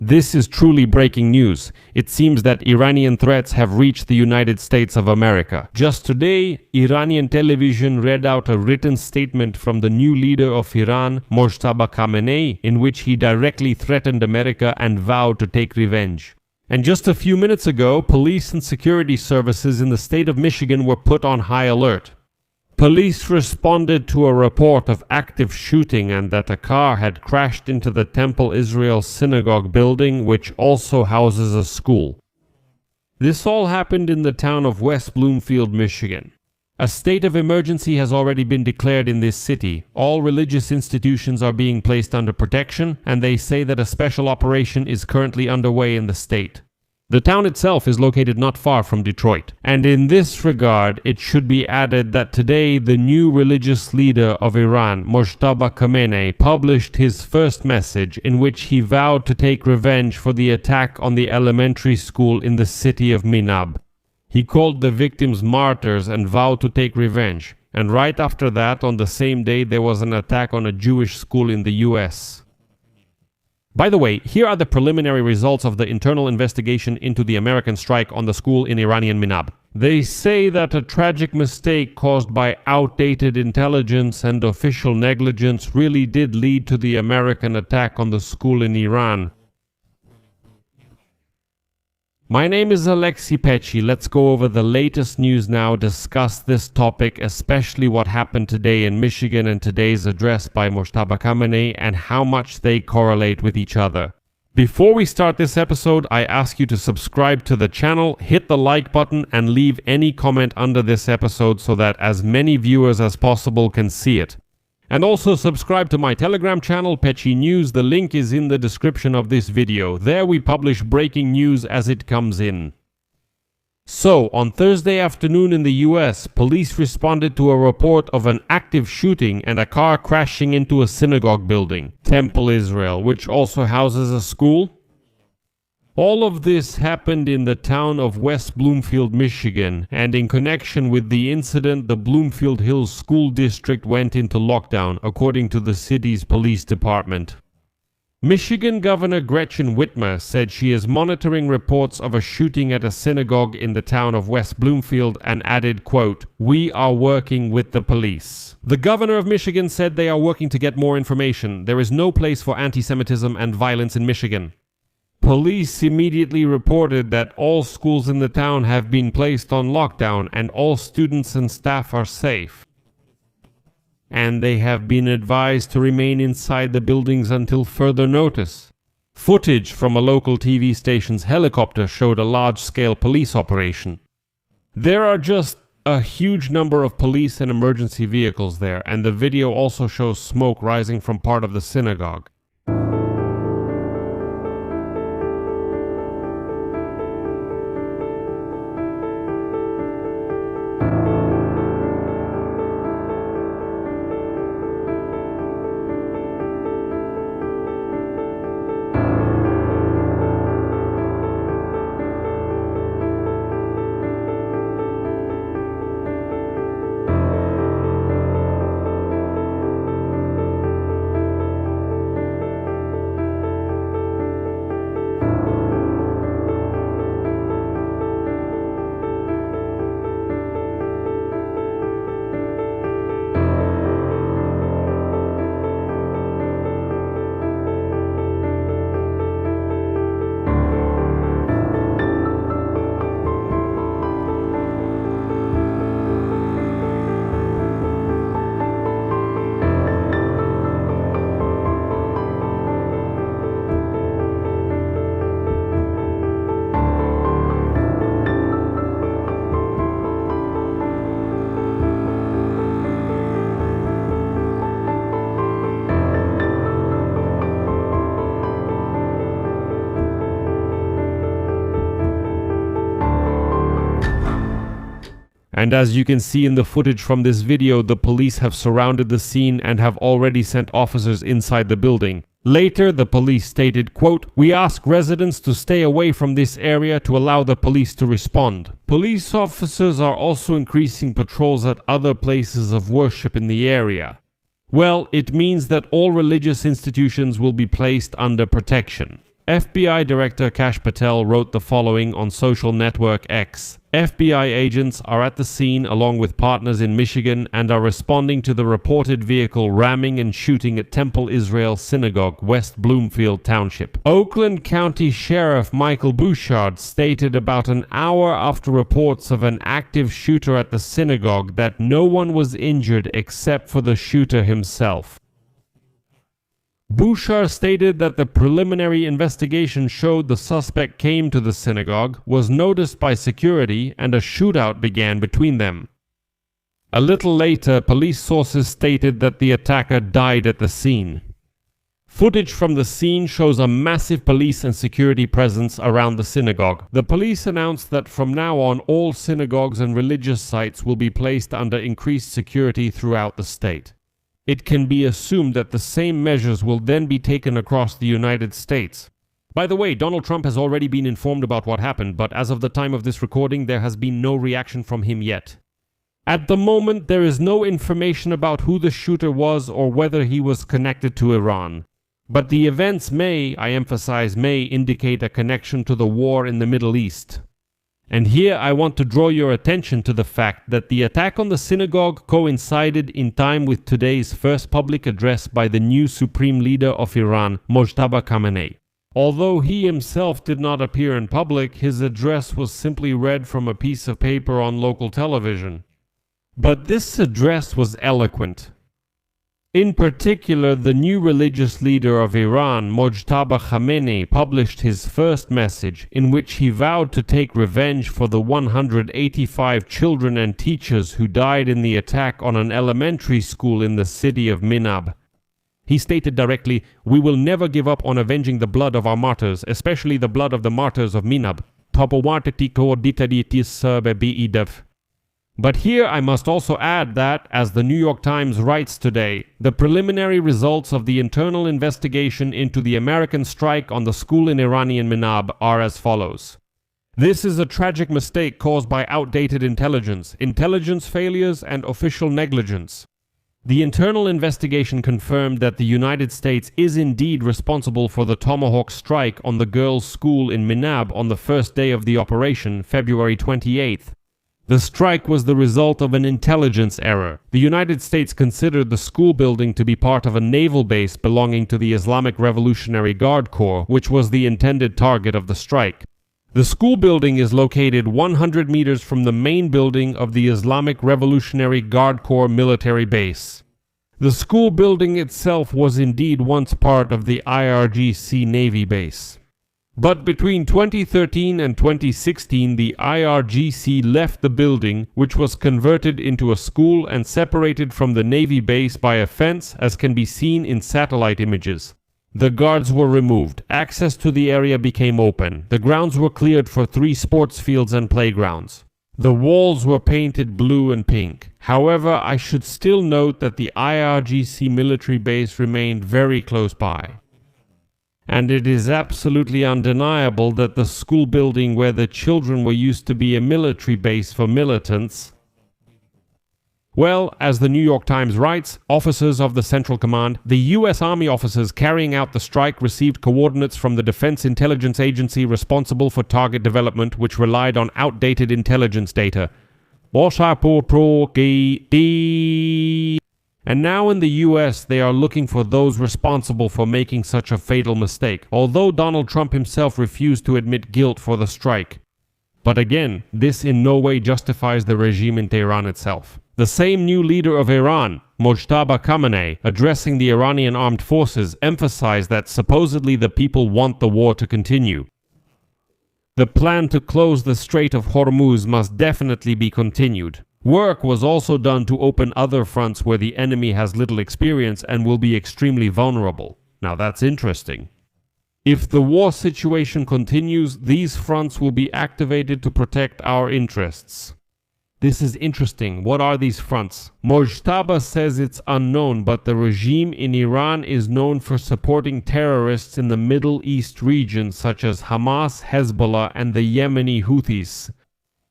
This is truly breaking news. It seems that Iranian threats have reached the United States of America. Just today, Iranian television read out a written statement from the new leader of Iran, Mojtaba Khamenei, in which he directly threatened America and vowed to take revenge. And just a few minutes ago, police and security services in the state of Michigan were put on high alert. Police responded to a report of active shooting and that a car had crashed into the Temple Israel Synagogue building, which also houses a school. This all happened in the town of West Bloomfield, Michigan. A state of emergency has already been declared in this city. All religious institutions are being placed under protection, and they say that a special operation is currently underway in the state. The town itself is located not far from Detroit, and in this regard it should be added that today the new religious leader of Iran, Mojtaba Khamenei, published his first message in which he vowed to take revenge for the attack on the elementary school in the city of Minab. He called the victims martyrs and vowed to take revenge, and right after that, on the same day, there was an attack on a Jewish school in the US. By the way, here are the preliminary results of the internal investigation into the American strike on the school in Iranian Minab. They say that a tragic mistake caused by outdated intelligence and official negligence really did lead to the American attack on the school in Iran. My name is Alexei Pecci. Let's go over the latest news now, discuss this topic, especially what happened today in Michigan and today's address by Mojtaba Khamenei and how much they correlate with each other. Before we start this episode, I ask you to subscribe to the channel, hit the like button, and leave any comment under this episode so that as many viewers as possible can see it. And also subscribe to my Telegram channel, Pecci News. The link is in the description of this video. There we publish breaking news as it comes in. So, on Thursday afternoon in the US, police responded to a report of an active shooting and a car crashing into a synagogue building, Temple Israel, which also houses a school. All of this happened in the town of West Bloomfield, Michigan, and in connection with the incident, the Bloomfield Hills School District went into lockdown, according to the city's police department. Michigan Governor Gretchen Whitmer said she is monitoring reports of a shooting at a synagogue in the town of West Bloomfield and added, quote, "We are working with the police." The governor of Michigan said they are working to get more information. There is no place for anti-Semitism and violence in Michigan. Police immediately reported that all schools in the town have been placed on lockdown and all students and staff are safe. And they have been advised to remain inside the buildings until further notice. Footage from a local TV station's helicopter showed a large-scale police operation. There are just a huge number of police and emergency vehicles there, and the video also shows smoke rising from part of the synagogue. And as you can see in the footage from this video, the police have surrounded the scene and have already sent officers inside the building. Later, the police stated, quote, "We ask residents to stay away from this area to allow the police to respond." Police officers are also increasing patrols at other places of worship in the area. Well, it means that all religious institutions will be placed under protection. FBI Director Kash Patel wrote the following on social network X. FBI agents are at the scene along with partners in Michigan and are responding to the reported vehicle ramming and shooting at Temple Israel Synagogue, West Bloomfield Township. Oakland County Sheriff Michael Bouchard stated about an hour after reports of an active shooter at the synagogue that no one was injured except for the shooter himself. Bouchard stated that the preliminary investigation showed the suspect came to the synagogue, was noticed by security, and a shootout began between them. A little later, police sources stated that the attacker died at the scene. Footage from the scene shows a massive police and security presence around the synagogue. The police announced that from now on, all synagogues and religious sites will be placed under increased security throughout the state. It can be assumed that the same measures will then be taken across the United States. By the way, Donald Trump has already been informed about what happened, but as of the time of this recording, there has been no reaction from him yet. At the moment, there is no information about who the shooter was or whether he was connected to Iran. But the events may, I emphasize may, indicate a connection to the war in the Middle East. And here I want to draw your attention to the fact that the attack on the synagogue coincided in time with today's first public address by the new supreme leader of Iran, Mojtaba Khamenei. Although he himself did not appear in public, his address was simply read from a piece of paper on local television. But this address was eloquent. In particular, the new religious leader of Iran, Mojtaba Khamenei, published his first message in which he vowed to take revenge for the 185 children and teachers who died in the attack on an elementary school in the city of Minab. He stated directly, "We will never give up on avenging the blood of our martyrs, especially the blood of the martyrs of Minab." But here I must also add that, as the New York Times writes today, the preliminary results of the internal investigation into the American strike on the school in Iranian Minab are as follows. This is a tragic mistake caused by outdated intelligence failures, and official negligence. The internal investigation confirmed that the United States is indeed responsible for the Tomahawk strike on the girls' school in Minab on the first day of the operation, February 28th. The strike was the result of an intelligence error. The United States considered the school building to be part of a naval base belonging to the Islamic Revolutionary Guard Corps, which was the intended target of the strike. The school building is located 100 meters from the main building of the Islamic Revolutionary Guard Corps military base. The school building itself was indeed once part of the IRGC Navy base. But between 2013 and 2016, the IRGC left the building, which was converted into a school and separated from the Navy base by a fence, as can be seen in satellite images. The guards were removed. Access to the area became open. The grounds were cleared for 3 sports fields and playgrounds. The walls were painted blue and pink. However, I should still note that the IRGC military base remained very close by. And it is absolutely undeniable that the school building where the children were used to be a military base for militants. Well, as the New York Times writes, officers of the Central Command, the U.S. Army officers carrying out the strike received coordinates from the Defense Intelligence Agency responsible for target development, which relied on outdated intelligence data. And now in the US, they are looking for those responsible for making such a fatal mistake, although Donald Trump himself refused to admit guilt for the strike. But again, this in no way justifies the regime in Tehran itself. The same new leader of Iran, Mojtaba Khamenei, addressing the Iranian armed forces, emphasized that supposedly the people want the war to continue. The plan to close the Strait of Hormuz must definitely be continued. Work was also done to open other fronts where the enemy has little experience and will be extremely vulnerable. Now that's interesting. If the war situation continues, these fronts will be activated to protect our interests. This is interesting. What are these fronts? Mojtaba says it's unknown, but the regime in Iran is known for supporting terrorists in the Middle East region such as Hamas, Hezbollah, and the Yemeni Houthis.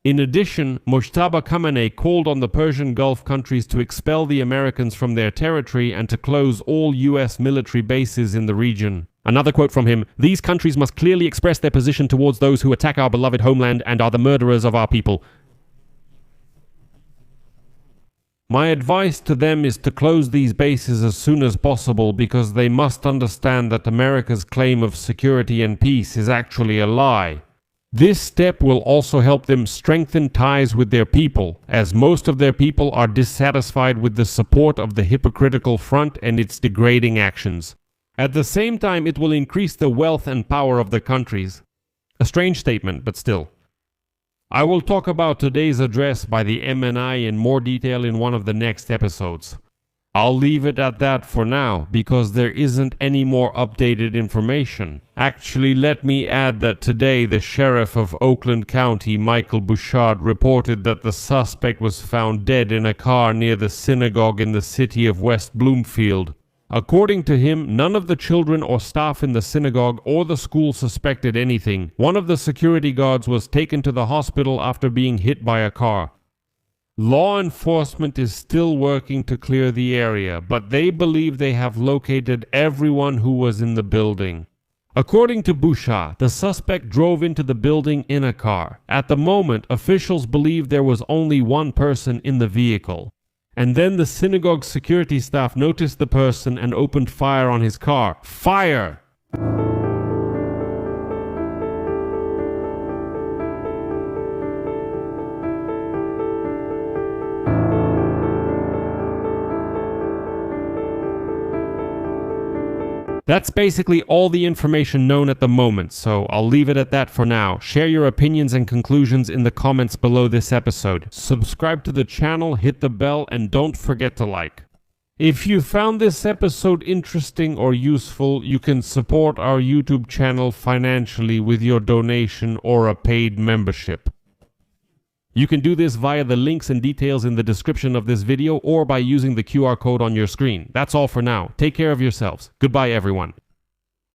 In addition, Mojtaba Khamenei called on the Persian Gulf countries to expel the Americans from their territory and to close all U.S. military bases in the region. Another quote from him, "These countries must clearly express their position towards those who attack our beloved homeland and are the murderers of our people. My advice to them is to close these bases as soon as possible because they must understand that America's claim of security and peace is actually a lie. This step will also help them strengthen ties with their people, as most of their people are dissatisfied with the support of the hypocritical front and its degrading actions. At the same time, it will increase the wealth and power of the countries." A strange statement, but still. I will talk about today's address by the MNI in more detail in one of the next episodes. I'll leave it at that for now, because there isn't any more updated information. Actually, let me add that today the sheriff of Oakland County, Michael Bouchard, reported that the suspect was found dead in a car near the synagogue in the city of West Bloomfield. According to him, none of the children or staff in the synagogue or the school suspected anything. One of the security guards was taken to the hospital after being hit by a car. Law enforcement is still working to clear the area, but they believe they have located everyone who was in the building. According to Bouchard, the suspect drove into the building in a car. At the moment, officials believe there was only one person in the vehicle. And then the synagogue security staff noticed the person and opened fire on his car. Fire! That's basically all the information known at the moment, so I'll leave it at that for now. Share your opinions and conclusions in the comments below this episode. Subscribe to the channel, hit the bell, and don't forget to like. If you found this episode interesting or useful, you can support our YouTube channel financially with your donation or a paid membership. You can do this via the links and details in the description of this video or by using the QR code on your screen. That's all for now. Take care of yourselves. Goodbye, everyone.